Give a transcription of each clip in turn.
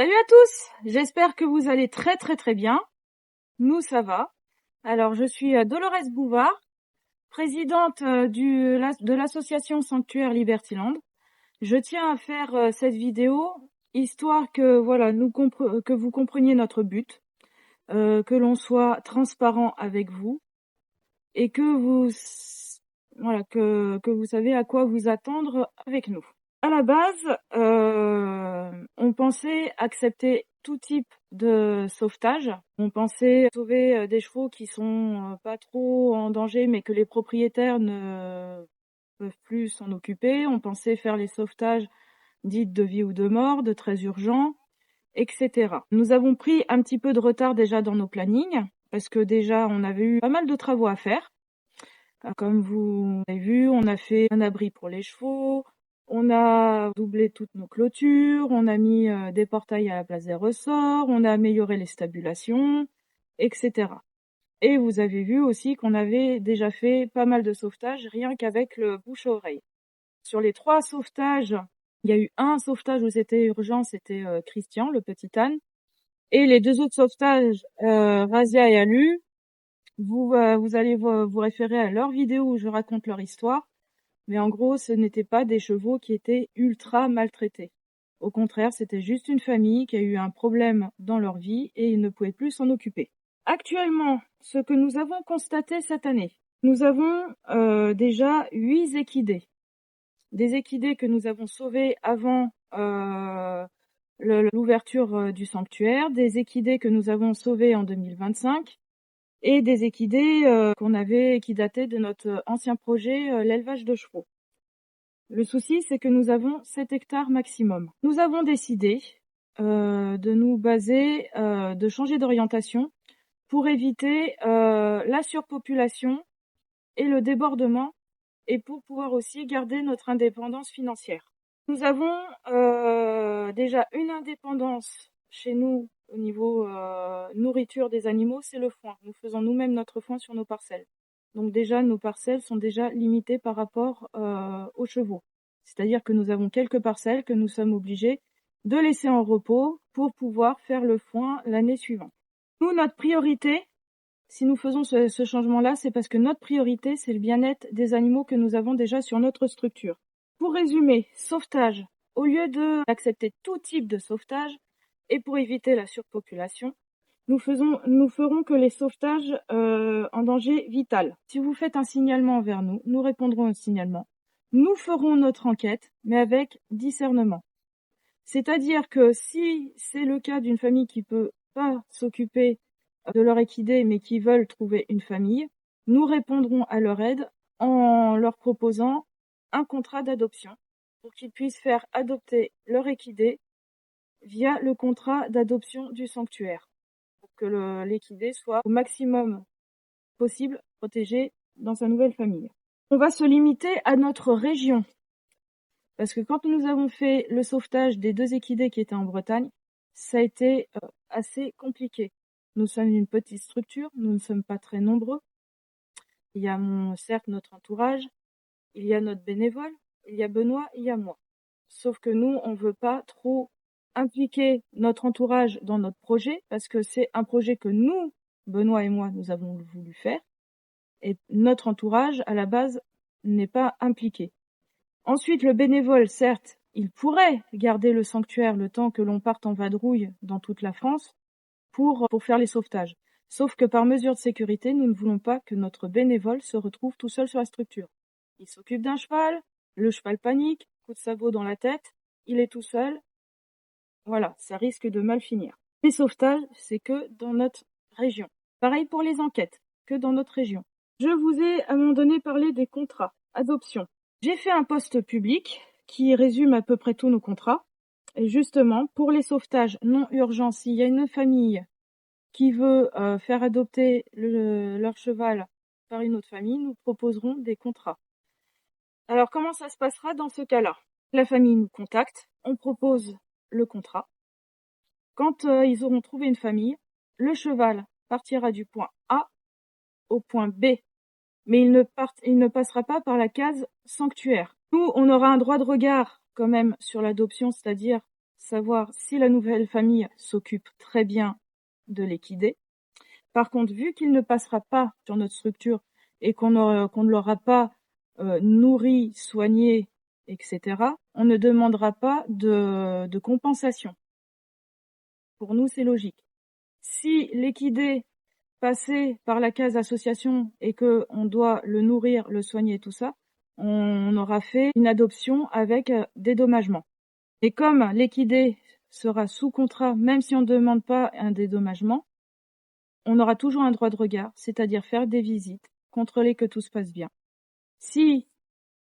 Salut à tous, j'espère que vous allez très bien. Nous, ça va. Alors, je suis Dolores Bouvard, présidente de l'association Sanctuaire Libertyland. Je tiens à faire cette vidéo histoire que voilà, que vous compreniez notre but, que l'on soit transparent avec vous et que vous savez à quoi vous attendre avec nous. À la base, on pensait accepter tout type de sauvetage. On pensait sauver des chevaux qui sont pas trop en danger, mais que les propriétaires ne peuvent plus s'en occuper. On pensait faire les sauvetages dits de vie ou de mort, de très urgents, etc. Nous avons pris un petit peu de retard déjà dans nos plannings, parce que déjà on avait eu pas mal de travaux à faire. Comme vous avez vu, on a fait un abri pour les chevaux, on a doublé toutes nos clôtures, on a mis des portails à la place des ressorts, on a amélioré les stabulations, etc. Et vous avez vu aussi qu'on avait déjà fait pas mal de sauvetages rien qu'avec le bouche à oreille. Sur les 3 sauvetages, il y a eu un sauvetage où c'était urgent, c'était Christian, le petit âne. Et les 2 autres sauvetages, Razia et Alu, vous allez vous référer à leur vidéo où je raconte leur histoire. Mais en gros, ce n'étaient pas des chevaux qui étaient ultra maltraités. Au contraire, c'était juste une famille qui a eu un problème dans leur vie et ils ne pouvaient plus s'en occuper. Actuellement, ce que nous avons constaté cette année, nous avons déjà 8 équidés. Des équidés que nous avons sauvés avant l'ouverture du sanctuaire, des équidés que nous avons sauvés en 2025 et des équidés qui dataient de notre ancien projet, l'élevage de chevaux. Le souci, c'est que nous avons 7 hectares maximum. Nous avons décidé de nous baser, de changer d'orientation pour éviter la surpopulation et le débordement et pour pouvoir aussi garder notre indépendance financière. Nous avons déjà une indépendance chez nous au niveau nourriture des animaux, c'est le foin. Nous faisons nous-mêmes notre foin sur nos parcelles. Donc déjà, nos parcelles sont déjà limitées par rapport aux chevaux. C'est-à-dire que nous avons quelques parcelles que nous sommes obligés de laisser en repos pour pouvoir faire le foin l'année suivante. Nous, notre priorité, si nous faisons ce changement-là, c'est parce que notre priorité, c'est le bien-être des animaux que nous avons déjà sur notre structure. Pour résumer, sauvetage, au lieu d'accepter tout type de sauvetage, et pour éviter la surpopulation, nous ferons que les sauvetages en danger vital. Si vous faites un signalement vers nous, nous répondrons au signalement. Nous ferons notre enquête, mais avec discernement. C'est-à-dire que si c'est le cas d'une famille qui peut pas s'occuper de leur équidé, mais qui veulent trouver une famille, nous répondrons à leur aide en leur proposant un contrat d'adoption pour qu'ils puissent faire adopter leur équidé via le contrat d'adoption du sanctuaire, pour que l'équidé soit au maximum possible protégé dans sa nouvelle famille. On va se limiter à notre région, parce que quand nous avons fait le sauvetage des 2 équidés qui étaient en Bretagne, ça a été assez compliqué. Nous sommes une petite structure, nous ne sommes pas très nombreux. Il y a certes notre entourage, il y a notre bénévole, il y a Benoît, il y a moi. Sauf que nous, on veut pas trop impliquer notre entourage dans notre projet, parce que c'est un projet que nous, Benoît et moi, nous avons voulu faire, et notre entourage, à la base, n'est pas impliqué. Ensuite, le bénévole, certes, il pourrait garder le sanctuaire le temps que l'on parte en vadrouille dans toute la France pour faire les sauvetages. Sauf que par mesure de sécurité, nous ne voulons pas que notre bénévole se retrouve tout seul sur la structure. Il s'occupe d'un cheval, le cheval panique, coup de sabot dans la tête, il est tout seul. Voilà, ça risque de mal finir. Les sauvetages, c'est que dans notre région. Pareil pour les enquêtes, que dans notre région. Je vous ai à un moment donné parlé des contrats, adoption. J'ai fait un post public qui résume à peu près tous nos contrats. Et justement, pour les sauvetages non urgents, s'il y a une famille qui veut faire adopter leur cheval par une autre famille, nous proposerons des contrats. Alors, comment ça se passera dans ce cas-là? La famille nous contacte, on propose le contrat. Quand ils auront trouvé une famille, le cheval partira du point A au point B. Mais il ne passera pas par la case sanctuaire. Nous, on aura un droit de regard quand même sur l'adoption, c'est-à-dire savoir si la nouvelle famille s'occupe très bien de l'équidé. Par contre, vu qu'il ne passera pas sur notre structure et qu'on ne l'aura pas nourri, soigné, etc., on ne demandera pas de compensation. Pour nous, c'est logique. Si l'équidé passait par la case association et qu'on doit le nourrir, le soigner, tout ça, on aura fait une adoption avec dédommagement. Et comme l'équidé sera sous contrat, même si on ne demande pas un dédommagement, on aura toujours un droit de regard, c'est-à-dire faire des visites, contrôler que tout se passe bien. Si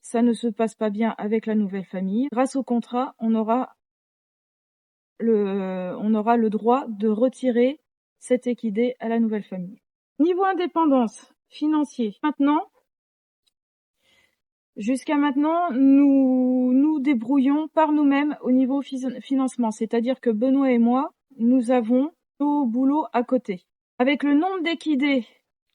ça ne se passe pas bien avec la nouvelle famille, grâce au contrat, on aura le droit de retirer cet équidé à la nouvelle famille. Niveau indépendance financier, jusqu'à maintenant, nous nous débrouillons par nous-mêmes au niveau financement, c'est-à-dire que Benoît et moi, nous avons nos boulots à côté. Avec le nombre d'équidés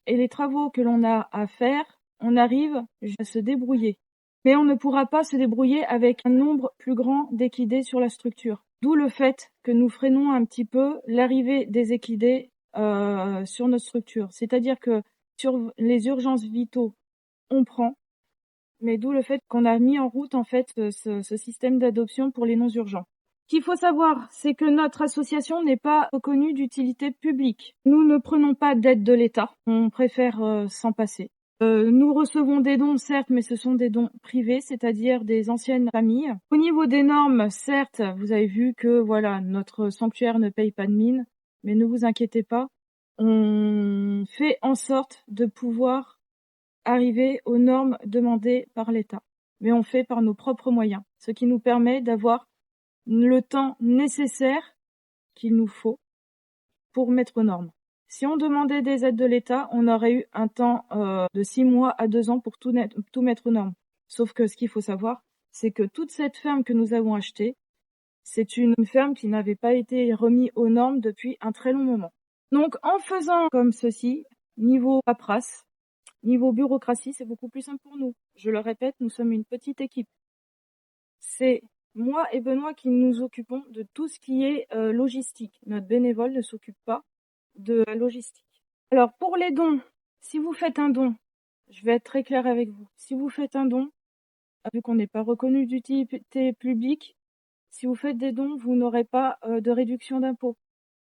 et les travaux que l'on a à faire, on arrive à se débrouiller. Mais on ne pourra pas se débrouiller avec un nombre plus grand d'équidés sur la structure. D'où le fait que nous freinons un petit peu l'arrivée des équidés sur notre structure. C'est-à-dire que sur les urgences vitaux, on prend, mais d'où le fait qu'on a mis en route en fait ce système d'adoption pour les non-urgents. Ce qu'il faut savoir, c'est que notre association n'est pas reconnue d'utilité publique. Nous ne prenons pas d'aide de l'État, on préfère s'en passer. Nous recevons des dons, certes, mais ce sont des dons privés, c'est-à-dire des anciennes familles. Au niveau des normes, certes, vous avez vu que voilà, notre sanctuaire ne paye pas de mine, mais ne vous inquiétez pas, on fait en sorte de pouvoir arriver aux normes demandées par l'État. Mais on fait par nos propres moyens, ce qui nous permet d'avoir le temps nécessaire qu'il nous faut pour mettre aux normes. Si on demandait des aides de l'État, on aurait eu un temps de 6 mois à 2 ans pour tout mettre aux normes. Sauf que ce qu'il faut savoir, c'est que toute cette ferme que nous avons achetée, c'est une ferme qui n'avait pas été remise aux normes depuis un très long moment. Donc en faisant comme ceci, niveau paperasse, niveau bureaucratie, c'est beaucoup plus simple pour nous. Je le répète, nous sommes une petite équipe. C'est moi et Benoît qui nous occupons de tout ce qui est logistique. Notre bénévole ne s'occupe pas de la logistique. Alors pour les dons, si vous faites un don, je vais être très claire avec vous. Si vous faites un don, vu qu'on n'est pas reconnu d'utilité publique, si vous faites des dons, vous n'aurez pas de réduction d'impôt.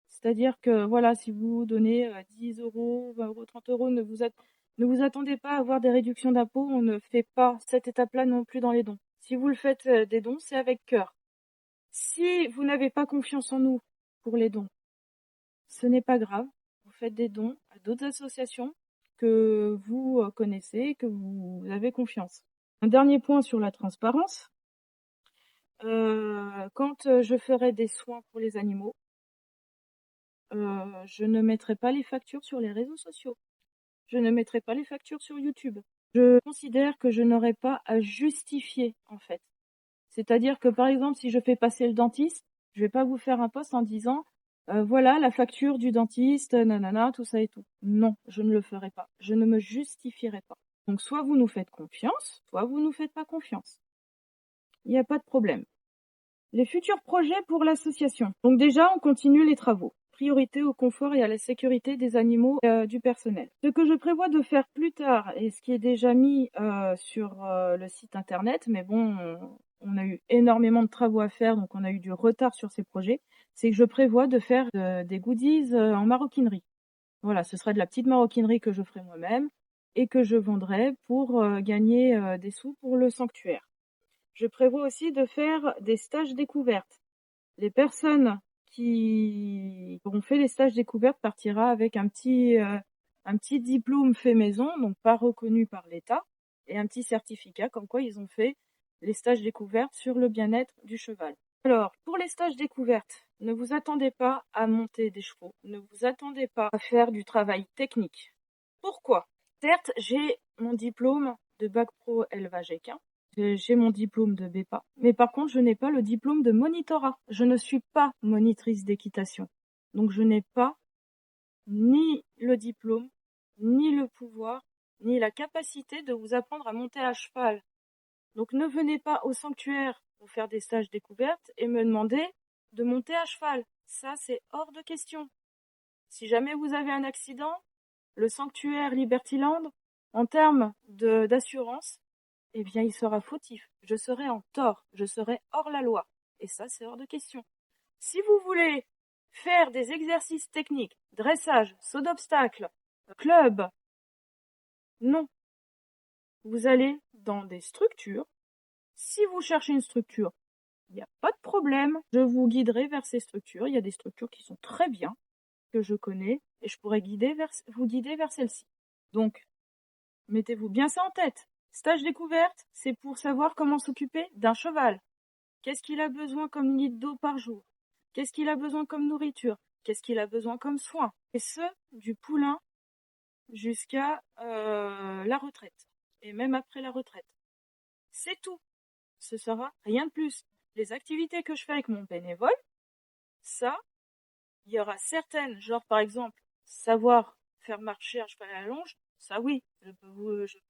C'est-à-dire que voilà, si vous donnez 10 euros, 20 euros, 30 euros, ne vous attendez pas à avoir des réductions d'impôt. On ne fait pas cette étape-là non plus dans les dons. Si vous le faites des dons, c'est avec cœur. Si vous n'avez pas confiance en nous pour les dons, ce n'est pas grave. Vous faites des dons à d'autres associations que vous connaissez, que vous avez confiance. Un dernier point sur la transparence. Quand je ferai des soins pour les animaux, je ne mettrai pas les factures sur les réseaux sociaux. Je ne mettrai pas les factures sur YouTube. Je considère que je n'aurai pas à justifier, en fait. C'est-à-dire que, par exemple, si je fais passer le dentiste, je vais pas vous faire un post en disant voilà la facture du dentiste, nanana, tout ça et tout. Non, je ne le ferai pas. Je ne me justifierai pas. Donc, soit vous nous faites confiance, soit vous nous faites pas confiance. Il n'y a pas de problème. Les futurs projets pour l'association. Donc déjà, on continue les travaux. Priorité au confort et à la sécurité des animaux et du personnel. Ce que je prévois de faire plus tard, et ce qui est déjà mis sur le site internet, mais bon, on a eu énormément de travaux à faire, donc on a eu du retard sur ces projets, c'est que je prévois de faire des goodies en maroquinerie. Voilà, ce sera de la petite maroquinerie que je ferai moi-même et que je vendrai pour gagner des sous pour le sanctuaire. Je prévois aussi de faire des stages découvertes. Les personnes qui auront fait les stages découvertes partira avec un petit diplôme fait maison, donc pas reconnu par l'État, et un petit certificat comme quoi ils ont fait les stages découvertes sur le bien-être du cheval. Alors, pour les stages découvertes, ne vous attendez pas à monter des chevaux, ne vous attendez pas à faire du travail technique. Pourquoi? Certes, j'ai mon diplôme de bac pro élevage équin, j'ai mon diplôme de BEPA, mais par contre, je n'ai pas le diplôme de monitorat. Je ne suis pas monitrice d'équitation. Donc, je n'ai pas ni le diplôme, ni le pouvoir, ni la capacité de vous apprendre à monter à cheval. Donc, ne venez pas au sanctuaire pour faire des stages découvertes et me demander de monter à cheval. Ça, c'est hors de question. Si jamais vous avez un accident, le sanctuaire Libertyland, en termes d'assurance, eh bien, il sera fautif. Je serai en tort. Je serai hors la loi. Et ça, c'est hors de question. Si vous voulez faire des exercices techniques, dressage, saut d'obstacle, club, non. Vous allez dans des structures. Si vous cherchez une structure, il n'y a pas de problème. Je vous guiderai vers ces structures. Il y a des structures qui sont très bien, que je connais, et je pourrais vous guider vers celle-ci. Donc, mettez-vous bien ça en tête. Stage découverte, c'est pour savoir comment s'occuper d'un cheval. Qu'est-ce qu'il a besoin comme litre d'eau par jour? Qu'est-ce qu'il a besoin comme nourriture? Qu'est-ce qu'il a besoin comme soin? Et ce, du poulain jusqu'à la retraite. Et même après la retraite. C'est tout. Ce sera rien de plus. Les activités que je fais avec mon bénévole, ça, il y aura certaines, genre par exemple, savoir faire marcher un cheval à la longe, ça oui, je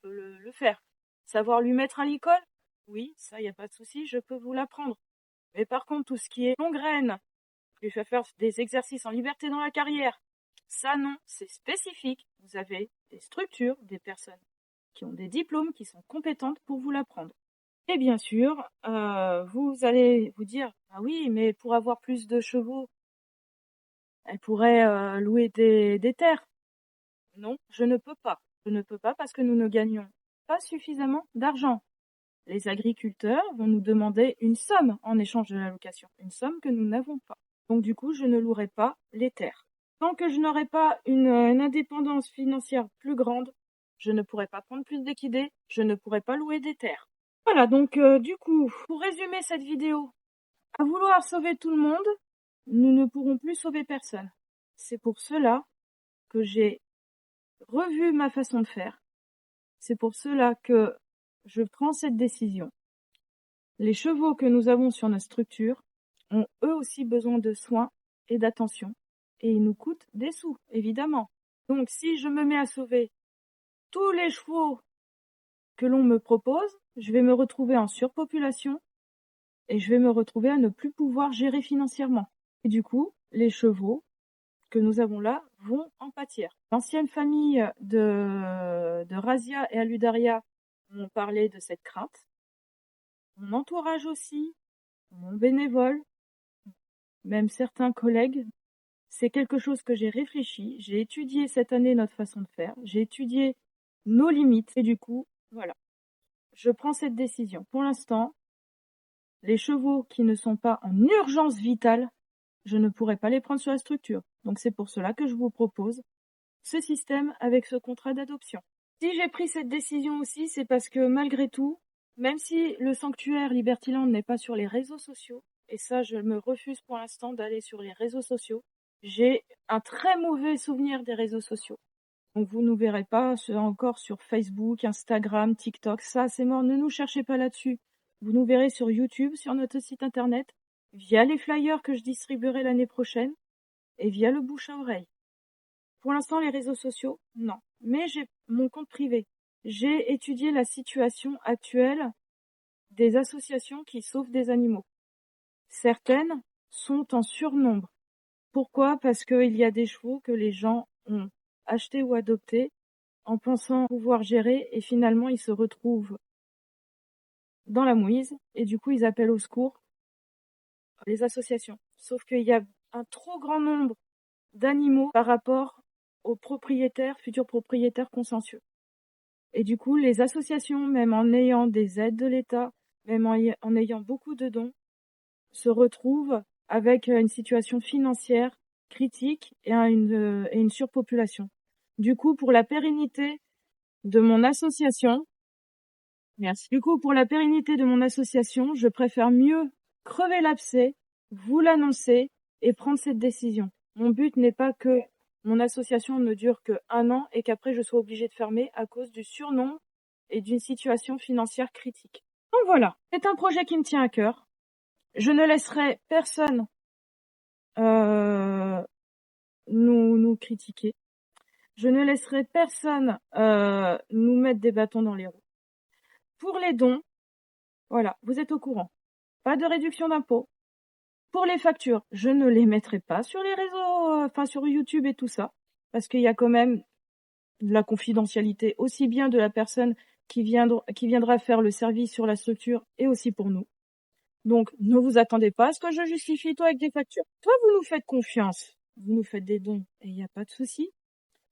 peux le faire. Savoir lui mettre un licol, oui, ça, il n'y a pas de souci, je peux vous l'apprendre. Mais par contre, tout ce qui est long-graine, lui faire des exercices en liberté dans la carrière, ça non, c'est spécifique. Vous avez des structures, des personnes qui ont des diplômes, qui sont compétentes pour vous l'apprendre. Et bien sûr, vous allez vous dire, ah oui, mais pour avoir plus de chevaux, elle pourrait louer des terres. Non, je ne peux pas. Je ne peux pas parce que nous ne gagnons pas suffisamment d'argent. Les agriculteurs vont nous demander une somme en échange de la location, une somme que nous n'avons pas. Donc du coup, je ne louerai pas les terres. Tant que je n'aurai pas une indépendance financière plus grande, je ne pourrai pas prendre plus d'équidés, je ne pourrai pas louer des terres. Voilà, donc du coup, pour résumer cette vidéo, à vouloir sauver tout le monde, nous ne pourrons plus sauver personne. C'est pour cela que j'ai revu ma façon de faire. C'est pour cela que je prends cette décision. Les chevaux que nous avons sur notre structure ont eux aussi besoin de soins et d'attention. Et ils nous coûtent des sous, évidemment. Donc si je me mets à sauver tous les chevaux que l'on me propose, je vais me retrouver en surpopulation et je vais me retrouver à ne plus pouvoir gérer financièrement. Et du coup, les chevaux que nous avons là vont en pâtir. L'ancienne famille de Razia et Aludaria m'ont parlé de cette crainte. Mon entourage aussi, mon bénévole, même certains collègues, c'est quelque chose que j'ai réfléchi. J'ai étudié cette année notre façon de faire. J'ai étudié nos limites. Et du coup, voilà. Je prends cette décision. Pour l'instant, les chevaux qui ne sont pas en urgence vitale, je ne pourrai pas les prendre sur la structure. Donc c'est pour cela que je vous propose ce système avec ce contrat d'adoption. Si j'ai pris cette décision aussi, c'est parce que malgré tout, même si le sanctuaire Libertyland n'est pas sur les réseaux sociaux, et ça je me refuse pour l'instant d'aller sur les réseaux sociaux, j'ai un très mauvais souvenir des réseaux sociaux. Donc vous ne nous verrez pas encore sur Facebook, Instagram, TikTok, ça c'est mort, ne nous cherchez pas là-dessus. Vous nous verrez sur YouTube, sur notre site internet, via les flyers que je distribuerai l'année prochaine, et via le bouche à oreille. Pour l'instant, les réseaux sociaux, non. Mais j'ai mon compte privé. J'ai étudié la situation actuelle des associations qui sauvent des animaux. Certaines sont en surnombre. Pourquoi? Parce qu'il y a des chevaux que les gens ont achetés ou adoptés en pensant pouvoir gérer et finalement ils se retrouvent dans la mouise et du coup ils appellent au secours les associations. Sauf qu'il y a un trop grand nombre d'animaux par rapport aux propriétaires, futurs propriétaires consensueux. Et du coup, les associations, même en ayant des aides de l'État, même en ayant beaucoup de dons, se retrouvent avec une situation financière critique et une surpopulation. Du coup, pour la pérennité de mon association, merci. Du coup, pour la pérennité de mon association, je préfère mieux crever l'abcès, vous l'annoncer et prendre cette décision. Mon but n'est pas que mon association ne dure que 1 an et qu'après je sois obligée de fermer à cause du surnombre et d'une situation financière critique. Donc voilà, c'est un projet qui me tient à cœur. Je ne laisserai personne nous critiquer. Je ne laisserai personne nous mettre des bâtons dans les roues. Pour les dons, voilà, vous êtes au courant. Pas de réduction d'impôt. Pour les factures, je ne les mettrai pas sur les réseaux, enfin sur YouTube et tout ça, parce qu'il y a quand même de la confidentialité, aussi bien de la personne qui viendra faire le service sur la structure et aussi pour nous. Donc, ne vous attendez pas à ce que je justifie tout avec des factures. Soit vous nous faites confiance, vous nous faites des dons et il n'y a pas de souci.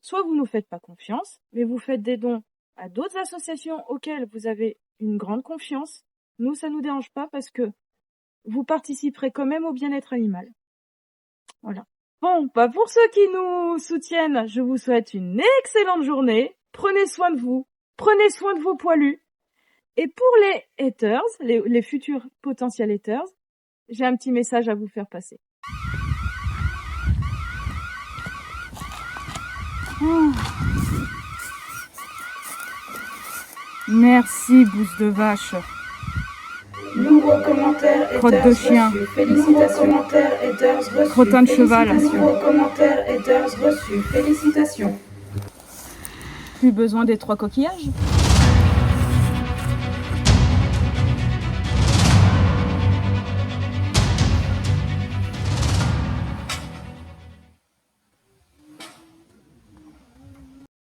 Soit vous nous faites pas confiance, mais vous faites des dons à d'autres associations auxquelles vous avez une grande confiance. Nous, ça nous dérange pas parce que vous participerez quand même au bien-être animal. Voilà. Bon, bah pour ceux qui nous soutiennent, je vous souhaite une excellente journée. Prenez soin de vous. Prenez soin de vos poilus. Et pour les haters, les futurs potentiels haters, j'ai un petit message à vous faire passer. Oh. Merci, bouse de vache. Nouveau commentaire, crotte de chien. Reçu. Félicitations, haters reçus. Crottin de cheval. Nouveau commentaire, haters reçus. Félicitations. Plus besoin des 3 coquillages.